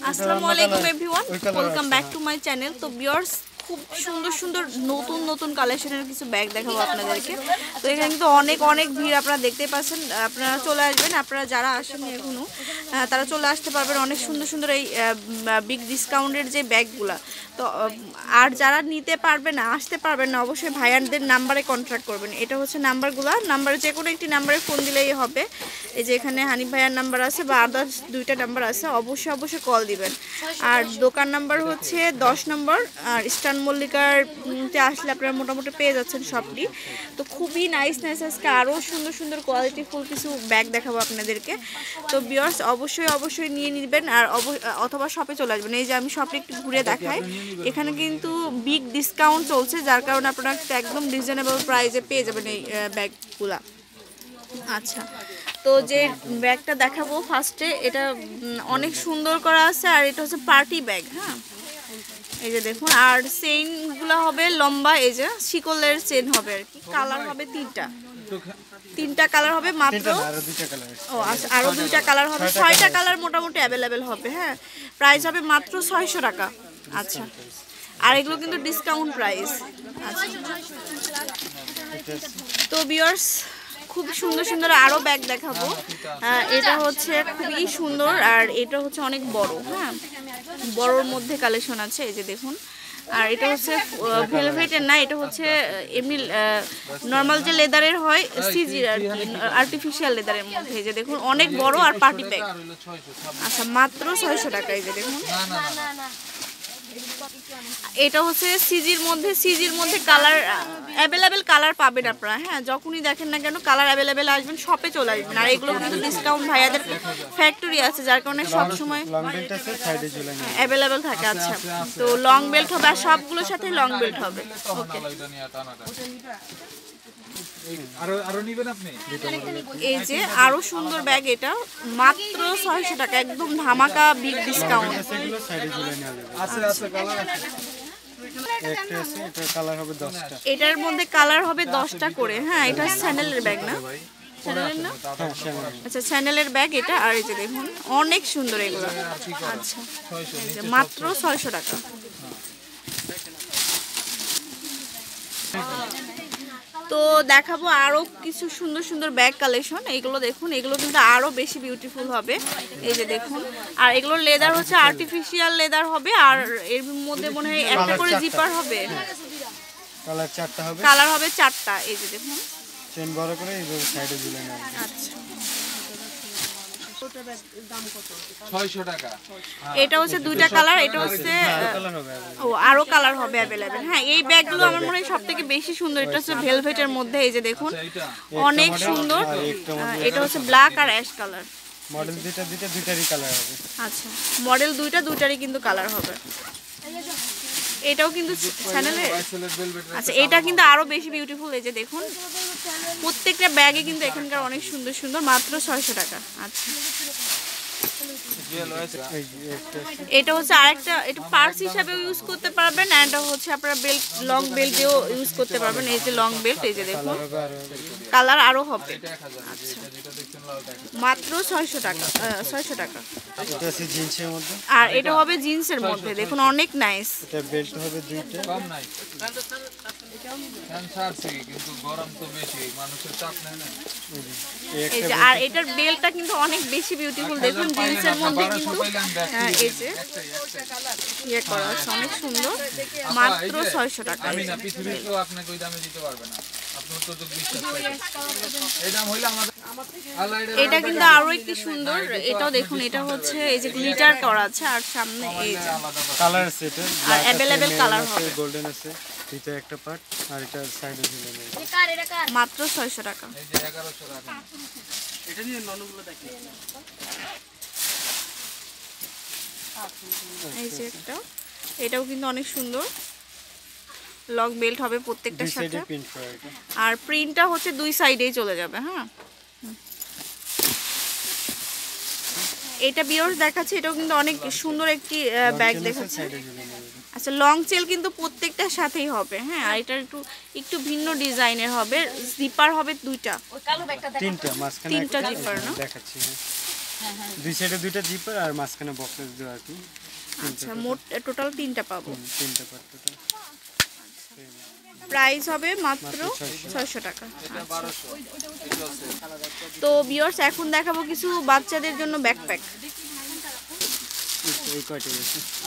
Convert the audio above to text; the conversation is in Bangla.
আসসালামু আলাইকুম everyone, welcome back to my channel. তো ভিউয়ার্স, খুব সুন্দর সুন্দর নতুন নতুন কালেকশনের কিছু ব্যাগ দেখাবো আপনাদেরকে। তো এখানে কিন্তু অনেক অনেক ভিড় আপনারা দেখতেই পাচ্ছেন। আপনারা চলে আসবেন, আপনারা যারা আসেননি এখনও তারা চলে আসতে পারবেন। অনেক সুন্দর সুন্দর এই বিগ ডিসকাউন্টের যে ব্যাগগুলা। তো আর যারা নিতে পারবেন না, আসতে পারবেন না, অবশ্যই ভাইয়ানদের নাম্বারে কন্ট্যাক্ট করবেন। এটা হচ্ছে নাম্বারে যে কোনো একটি নাম্বারে ফোন দিলেই হবে। এই যে এখানে হানিফ ভাইয়ার নাম্বার আছে বা আদার্স দুইটা নাম্বার আছে, অবশ্যই অবশ্যই কল দিবেন। আর দোকান নাম্বার হচ্ছে 10 নম্বর, আর ইস্টার্ন মল্লিকারতে আসলে আপনারা মোটামুটি পেয়ে যাচ্ছেন সবটি। তো খুবই নাইস নাইস আজকে আরও সুন্দর সুন্দর কোয়ালিটিফুল কিছু ব্যাগ দেখাবো আপনাদেরকে। তো ভিউয়ার্স, অবশ্যই অবশ্যই নিয়ে নেবেন আর অথবা শপে চলে আসবেন। এই যে আমি শপে একটু ঘুরে দেখাই, এখানে কিন্তু বিগ ডিসকাউন্ট চলছে, যার কারণে আপনারা একদম রিজনেবল প্রাইসে পেয়ে যাবেন এই ব্যাগগুলা। আচ্ছা, তো যে ব্যাগটা দেখাবো ফার্স্টে, এটা অনেক সুন্দর করা আছে আর এটা হচ্ছে পার্টি ব্যাগ। হ্যাঁ, এই যে দেখুন, আর চেইনগুলো হবে লম্বা, এই যে শিকলের চেইন হবে আর কি। কালার হবে তিনটা কালার হবে মাত্র। ও আচ্ছা, আরও দুইটা কালার হবে, 6টা কালার মোটামুটি অ্যাভেলেবেল হবে। হ্যাঁ, প্রাইস হবে মাত্র 600 টাকা। আচ্ছা, আর এগুলো কিন্তু ডিসকাউন্ট প্রাইস। আচ্ছা, তো ভিউয়ার্স, খুব সুন্দর সুন্দর আরও ব্যাগ দেখাবো। এটা হচ্ছে খুবই সুন্দর আর এটা হচ্ছে অনেক বড়। হ্যাঁ, বড়োর মধ্যে কালেকশন আছে, এই যে দেখুন। আর এটা হচ্ছে ভেলভেটের না, এটা হচ্ছে এমনি নর্মাল যে লেদারের হয়, সিজির আর কি, আর্টিফিশিয়াল লেদারের মধ্যে। এই যে দেখুন, অনেক বড় আর পার্টি ব্যাগ। আচ্ছা, মাত্র 600 টাকা। এই যে দেখুন, এটা হচ্ছে সিজির মধ্যে কালার অ্যাভেলেবেল কালার পাবেন আপনারা। হ্যাঁ, যখনই দেখেন না কেন কালার অ্যাভেলেবেল আসবেন, শপে চলে আসবেন। আর এগুলো কিন্তু ডিসকাউন্ট ভাইয়াদের ফ্যাক্টরি আছে, যার কারণে সবসময় অ্যাভেলেবেল থাকে। আচ্ছা, তো লং বেল্ট হবে আর সবগুলোর সাথে লং বেল্ট হবে। ওকে, এই যে আরো সুন্দর ব্যাগ, এটা মাত্র 600 টাকা, একদম ধামাকা বিগ ডিসকাউন্ট। এটার মধ্যে কালার হবে 10টা করে। হ্যাঁ, এটা স্যান্ডেলের ব্যাগ না, চ্যানেলের না? আচ্ছা, চ্যানেলের ব্যাগ এটা। আর এই যে দেখুন, অনেক সুন্দর এগুলো। আচ্ছা, মাত্র 600 টাকা। তো দেখাবো আরও কিছু সুন্দর সুন্দর ব্যাগ কালেকশন। এইগুলো দেখুন, এগুলো কিন্তু আরও বেশি বিউটিফুল হবে। এই যে দেখুন, আর এগুলোর লেদার হচ্ছে আর্টিফিশিয়াল লেদার হবে, আর এর মধ্যে মনে হয় একটা করে জিপার হবে। কালার হবে 4টা। এই যে দেখুন, চেন বড় করে এইভাবে সাইডে ঝুলে নেন। আচ্ছা, এটা হচ্ছে 2টা কালার, এটা হচ্ছে আরো কালার হবে অ্যাভেলেবেল। হ্যাঁ, এই ব্যাগগুলো আমার মনে হয় সব থেকে বেশি সুন্দর। এটা হচ্ছে ভেলভেটের মধ্যে, এই যে দেখুন, অনেক সুন্দর। এটা হচ্ছে ব্ল্যাক আর অ্যাশ কালার। মডেল দুইটারই কালার হবে। আচ্ছা, মডেল দুইটারই কিন্তু কালার হবে। এটাও কিন্তু চ্যানেলের। আচ্ছা, এটা কিন্তু আরো বেশি বিউটিফুল। এই যে দেখুন, প্রত্যেকটা ব্যাগে কিন্তু এখানকার অনেক সুন্দর সুন্দর, মাত্র 600 টাকা। আচ্ছা, এটা হচ্ছে আরেকটা, এটা পার্স হিসাবেও ইউজ করতে পারবেন, আর এটা হচ্ছে আপনারা বেল্ট, লং বেল্ট দিয়েও ইউজ করতে পারবেন। এই যে লং বেল্ট, এই যে দেখুন, কালার আরো হবে। আচ্ছা, মাত্র 600 টাকা। 600 টাকা। আর এটা হবে জিন্সের মধ্যে, দেখুন অনেক নাইস। এটা বেল্ট হবে 2টা, কম নাই কিন্তু গরম তো বেশি, মানুষের চাপ নেয় না। এই যে, আর এটার বেল্টটা কিন্তু অনেক বেশি বিউটিফুল, দেখুন জিন্সের মধ্যে কিন্তু এই যে ইয়ে করা আছে, অনেক সুন্দর। মাত্র 600 টাকা। আমি না পৃথিবীর কেউ আপনাকে ওই দামে দিতে পারবে না, আপনার তো বিশ্বাস পাই। এই দাম হইলো আমাদের। এটা কিন্তু আরো একটু সুন্দর, এটাও দেখুন, এটা হচ্ছে এই যে গ্লিটার করা আছে, আর সামনে এই যে কালার আছে, এটা আর अवेलेबल কালার হবে, গোল্ডেন আছে, এটা একটা পার্ট, আর এটা সাইডে ঝুলে নেই। মাত্র 600 টাকা। এই যে 1100 টাকা। এটা নিয়ে ননগুলো দেখি। এই যে একটা, এটাও কিন্তু অনেক সুন্দর, লং বেল্ট হবে প্রত্যেকটার সাথে, আর প্রিন্টটা হচ্ছে 2 সাইডেই চলে যাবে। হ্যাঁ, এটা ভিউয়ার্স দেখাচ্ছে, এটাও কিন্তু অনেক সুন্দর একটি ব্যাগ দেখাচ্ছে। আচ্ছা, লং চেল কিন্তু প্রত্যেকটার সাথেই হবে। হ্যাঁ, আর এটা একটু ভিন্ন ডিজাইনের হবে, জিপার হবে 2টা, 3টা জিপার না দেখাচ্ছি। দুই সাইডে দুইটা জিপার আর মাঝখানে বক্সেস দেওয়া আর কি। আচ্ছা, মোট টোটাল 3টা পাবো। 3টা পার টোটাল। প্রাইস হবে মাত্র 600 টাকা। তো ভিউয়ার্স এখন দেখাবো কিছু বাচ্চাদের জন্য ব্যাকপ্যাক। এই কয়টা আছে?